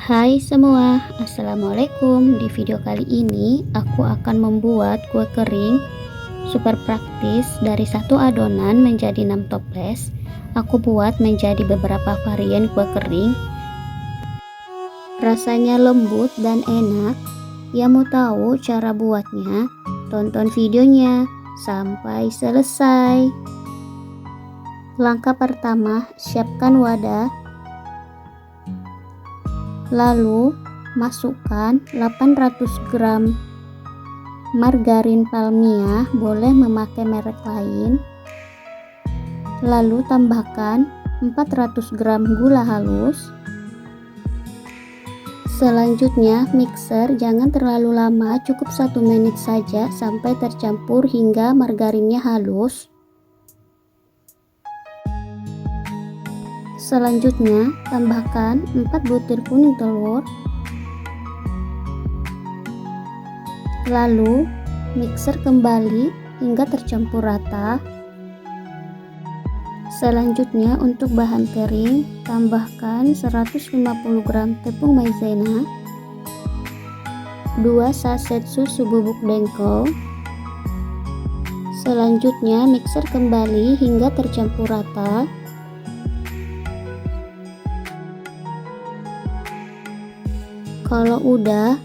Hai semua, assalamualaikum. Di video kali ini aku akan membuat kue kering super praktis. Dari satu adonan menjadi 6 toples, aku buat menjadi beberapa varian kue kering. Rasanya lembut dan enak. Yang mau tahu cara buatnya, tonton videonya sampai selesai. Langkah pertama, siapkan wadah. Lalu masukkan 800 gram margarin Palmia, boleh memakai merek lain. Lalu tambahkan 400 gram gula halus. Selanjutnya mixer, jangan terlalu lama, cukup 1 menit saja sampai tercampur hingga margarinnya halus. Selanjutnya tambahkan 4 butir kuning telur. Lalu mixer kembali hingga tercampur rata. Selanjutnya untuk bahan kering, tambahkan 150 gram tepung maizena, 2 saset susu bubuk dengkol. Selanjutnya mixer kembali hingga tercampur rata. Kalau udah,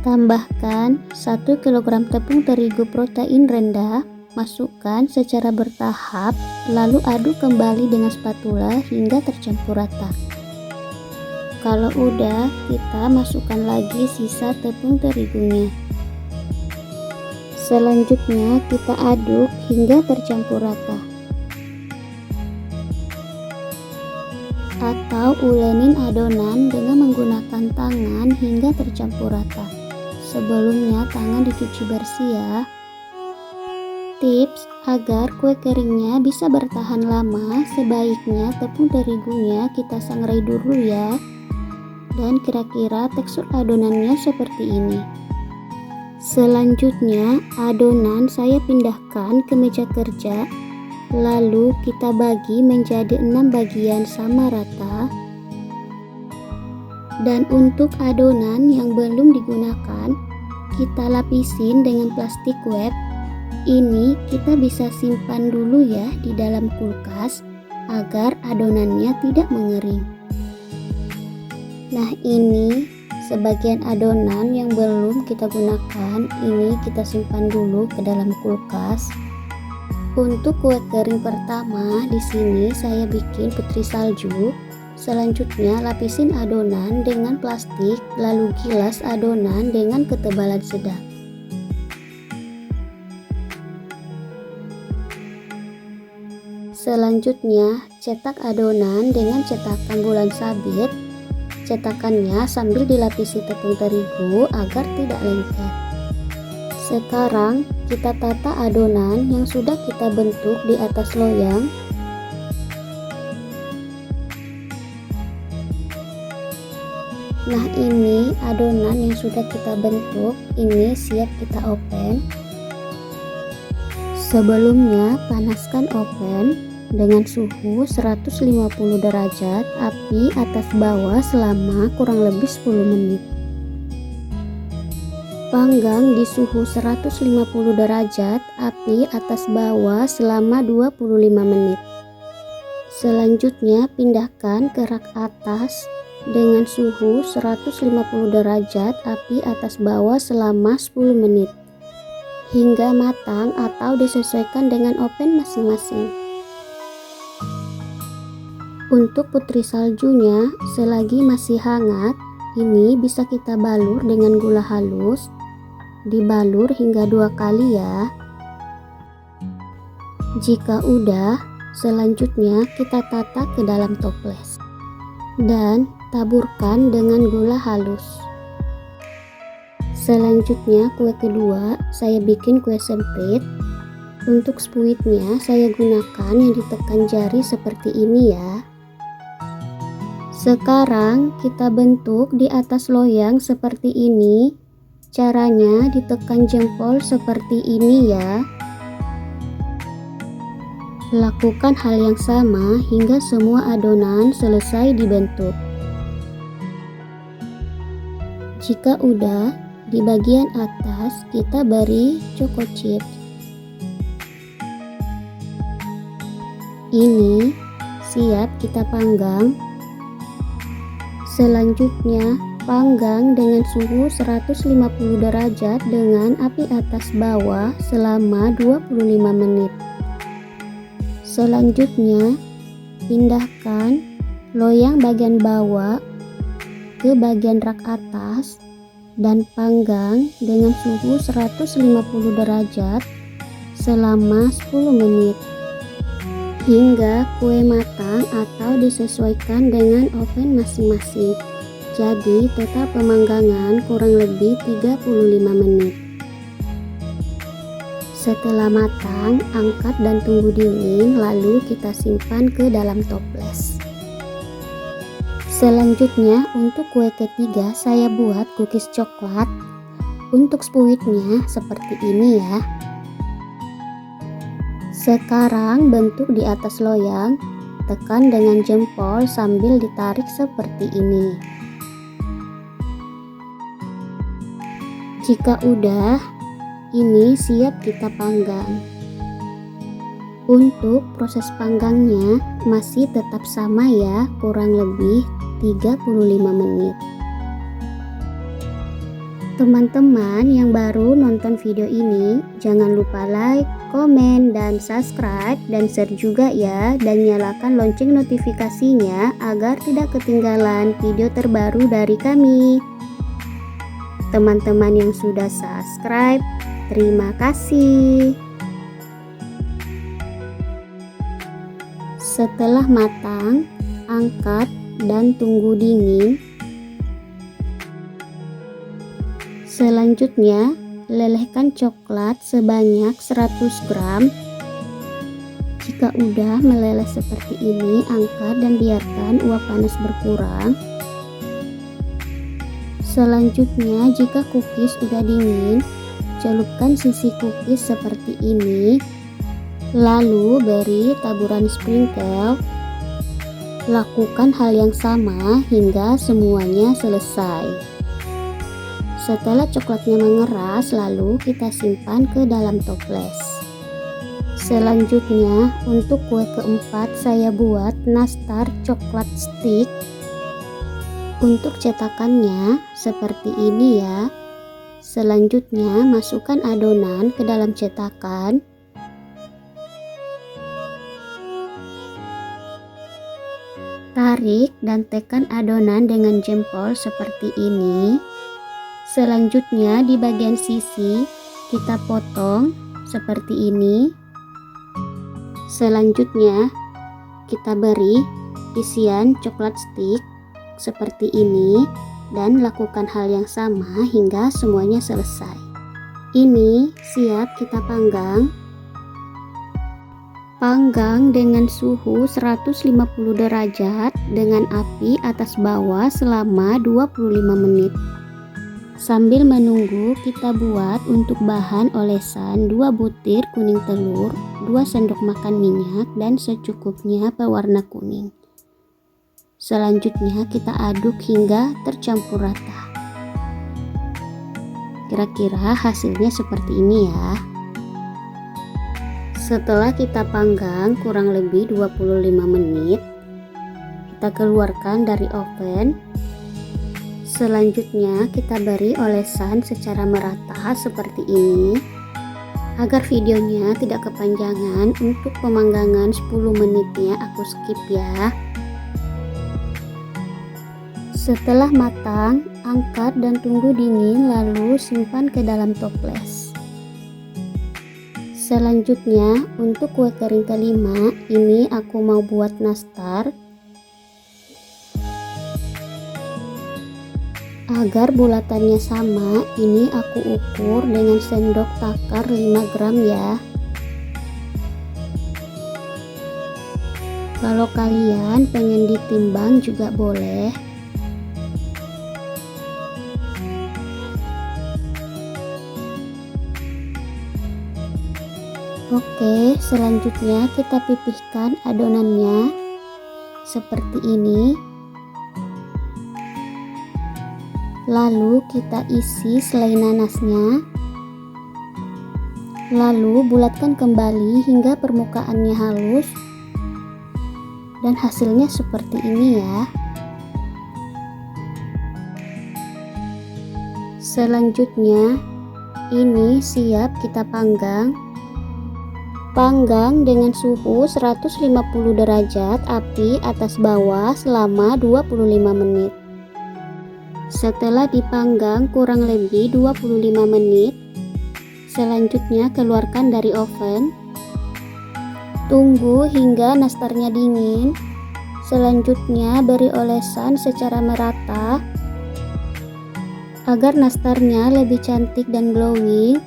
tambahkan 1 kg tepung terigu protein rendah, masukkan secara bertahap, lalu aduk kembali dengan spatula hingga tercampur rata. Kalau udah, kita masukkan lagi sisa tepung terigunya. Selanjutnya kita aduk hingga tercampur rata. Atau ulenin adonan dengan menggunakan tangan hingga tercampur rata. Sebelumnya tangan dicuci bersih ya. Tips agar kue keringnya bisa bertahan lama, sebaiknya tepung terigunya kita sangrai dulu ya. Dan kira-kira tekstur adonannya seperti ini. Selanjutnya adonan saya pindahkan ke meja kerja. Lalu kita bagi menjadi 6 bagian sama rata. Dan untuk adonan yang belum digunakan, kita lapisin dengan plastik wrap. Ini kita bisa simpan dulu ya di dalam kulkas agar adonannya tidak mengering. Nah, ini sebagian adonan yang belum kita gunakan, ini kita simpan dulu ke dalam kulkas. Untuk kue kering pertama, di sini saya bikin putri salju. Selanjutnya lapisin adonan dengan plastik, lalu gilas adonan dengan ketebalan sedang. Selanjutnya cetak adonan dengan cetakan bulan sabit. Cetakannya sambil dilapisi tepung terigu agar tidak lengket. Sekarang kita tata adonan yang sudah kita bentuk di atas loyang. Nah, ini adonan yang sudah kita bentuk, ini siap kita oven. Sebelumnya panaskan oven dengan suhu 150 derajat, api atas bawah selama kurang lebih 10 menit. Panggang di suhu 150 derajat, api atas bawah selama 25 menit. Selanjutnya pindahkan ke rak atas dengan suhu 150 derajat, api atas bawah selama 10 menit. Hingga matang atau disesuaikan dengan oven masing-masing. Untuk putri saljunya, selagi masih hangat, ini bisa kita balur dengan gula halus. Dibalur hingga 2 kali ya. Jika udah, selanjutnya kita tata ke dalam toples dan taburkan dengan gula halus. Selanjutnya kue kedua, saya bikin kue semprit. Untuk spuitnya saya gunakan yang ditekan jari seperti ini ya. Sekarang kita bentuk di atas loyang seperti ini. Caranya ditekan jempol seperti ini ya. Lakukan hal yang sama hingga semua adonan selesai dibentuk. Jika udah, di bagian atas kita beri choco chip. Ini siap kita panggang. Selanjutnya panggang dengan suhu 150 derajat dengan api atas bawah selama 25 menit. Selanjutnya pindahkan loyang bagian bawah ke bagian rak atas dan panggang dengan suhu 150 derajat selama 10 menit hingga kue matang atau disesuaikan dengan oven masing-masing. Jadi total pemanggangan kurang lebih 35 menit. Setelah matang, angkat dan tunggu dingin, lalu kita simpan ke dalam toples. Selanjutnya untuk kue ketiga saya buat cookies coklat. Untuk spuitnya seperti ini ya. Sekarang bentuk di atas loyang, tekan dengan jempol sambil ditarik seperti ini. Jika udah, ini siap kita panggang. Untuk proses panggangnya masih tetap sama ya, kurang lebih 35 menit. Teman-teman yang baru nonton video ini, jangan lupa like, komen, dan subscribe, dan share juga ya, dan nyalakan lonceng notifikasinya agar tidak ketinggalan video terbaru dari kami. Teman-teman yang sudah subscribe, terima kasih. Setelah matang, angkat dan tunggu dingin. Selanjutnya, lelehkan coklat sebanyak 100 gram. Jika udah meleleh seperti ini, angkat dan biarkan uap panas berkurang. Selanjutnya, jika cookies udah dingin, celupkan sisi cookies seperti ini. Lalu beri taburan sprinkle. Lakukan hal yang sama hingga semuanya selesai. Setelah coklatnya mengeras, lalu kita simpan ke dalam toples. Selanjutnya, untuk kue keempat saya buat nastar coklat stick. Untuk cetakannya seperti ini ya. Selanjutnya, masukkan adonan ke dalam cetakan. Tarik dan tekan adonan dengan jempol seperti ini. Selanjutnya di bagian sisi kita potong seperti ini. Selanjutnya kita beri isian coklat stick seperti ini dan lakukan hal yang sama hingga semuanya selesai. Ini siap kita panggang. Panggang dengan suhu 150 derajat dengan api atas bawah selama 25 menit. Sambil menunggu, kita buat untuk bahan olesan 2 butir kuning telur, 2 sendok makan minyak, dan secukupnya pewarna kuning. Selanjutnya kita aduk hingga tercampur rata. Kira-kira hasilnya seperti ini ya. Setelah kita panggang kurang lebih 25 menit, kita keluarkan dari oven. Selanjutnya kita beri olesan secara merata seperti ini. Agar videonya tidak kepanjangan, untuk pemanggangan 10 menitnya aku skip ya. Setelah matang, angkat dan tunggu dingin lalu simpan ke dalam toples. Selanjutnya untuk kue kering kelima, ini aku mau buat nastar. Agar bulatannya sama, ini aku ukur dengan sendok takar 5 gram ya. Kalau kalian pengen ditimbang juga boleh. Oke, selanjutnya kita pipihkan adonannya seperti ini. Lalu kita isi selai nanasnya. Lalu bulatkan kembali hingga permukaannya halus. Dan hasilnya seperti ini ya. Selanjutnya ini siap kita panggang. Panggang dengan suhu 150 derajat api atas bawah selama 25 menit. Setelah dipanggang kurang lebih 25 menit, selanjutnya keluarkan dari oven. Tunggu hingga nastarnya dingin. Selanjutnya beri olesan secara merata. Agar nastarnya lebih cantik dan glowing,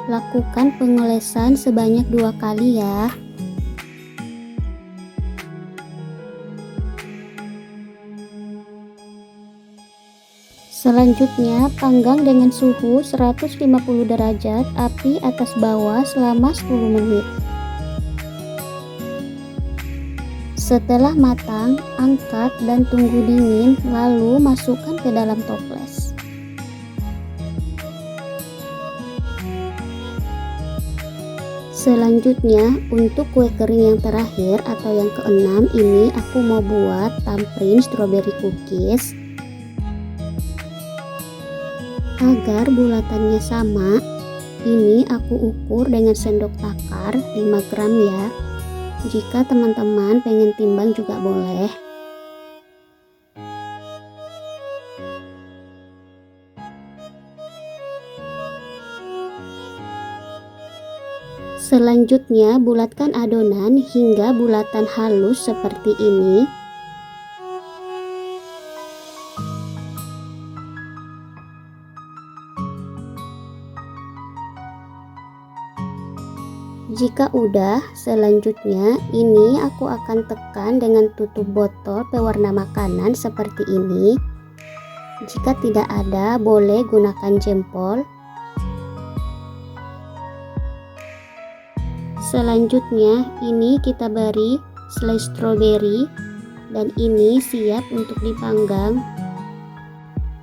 lakukan pengolesan sebanyak 2 kali ya. Selanjutnya panggang dengan suhu 150 derajat api atas bawah selama 10 menit. Setelah matang, angkat dan tunggu dingin, lalu masukkan ke dalam toples. Selanjutnya untuk kue kering yang terakhir atau yang keenam, ini aku mau buat tamrin strawberry cookies. Agar bulatannya sama, ini aku ukur dengan sendok takar 5 gram ya. Jika teman-teman pengen timbang juga boleh. Selanjutnya bulatkan adonan hingga bulatan halus seperti ini. Jika udah, selanjutnya ini aku akan tekan dengan tutup botol pewarna makanan seperti ini. Jika tidak ada, boleh gunakan jempol. Selanjutnya ini kita beri selai stroberi dan ini siap untuk dipanggang.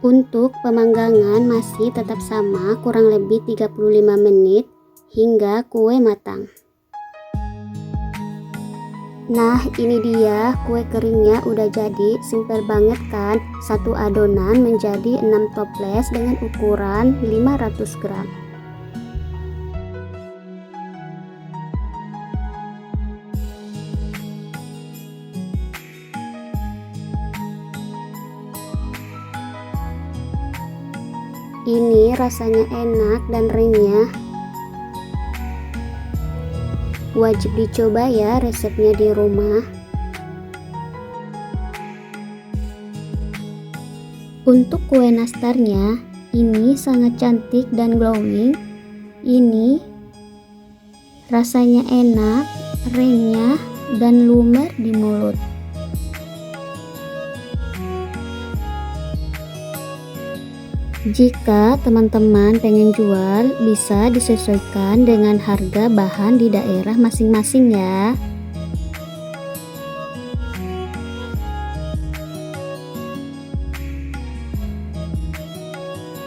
Untuk pemanggangan masih tetap sama, kurang lebih 35 menit hingga kue matang. Nah, ini dia kue keringnya udah jadi. Simpel banget kan? Satu adonan menjadi 6 toples dengan ukuran 500 gram. Ini rasanya enak dan renyah. Wajib dicoba ya resepnya di rumah. Untuk kue nastarnya, ini sangat cantik dan glowing. Ini rasanya enak, renyah, dan lumer di mulut. Jika teman-teman pengen jual, bisa disesuaikan dengan harga bahan di daerah masing-masing ya.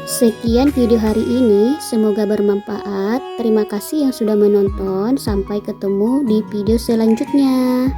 Sekian video hari ini, semoga bermanfaat. Terima kasih yang sudah menonton. Sampai ketemu di video selanjutnya.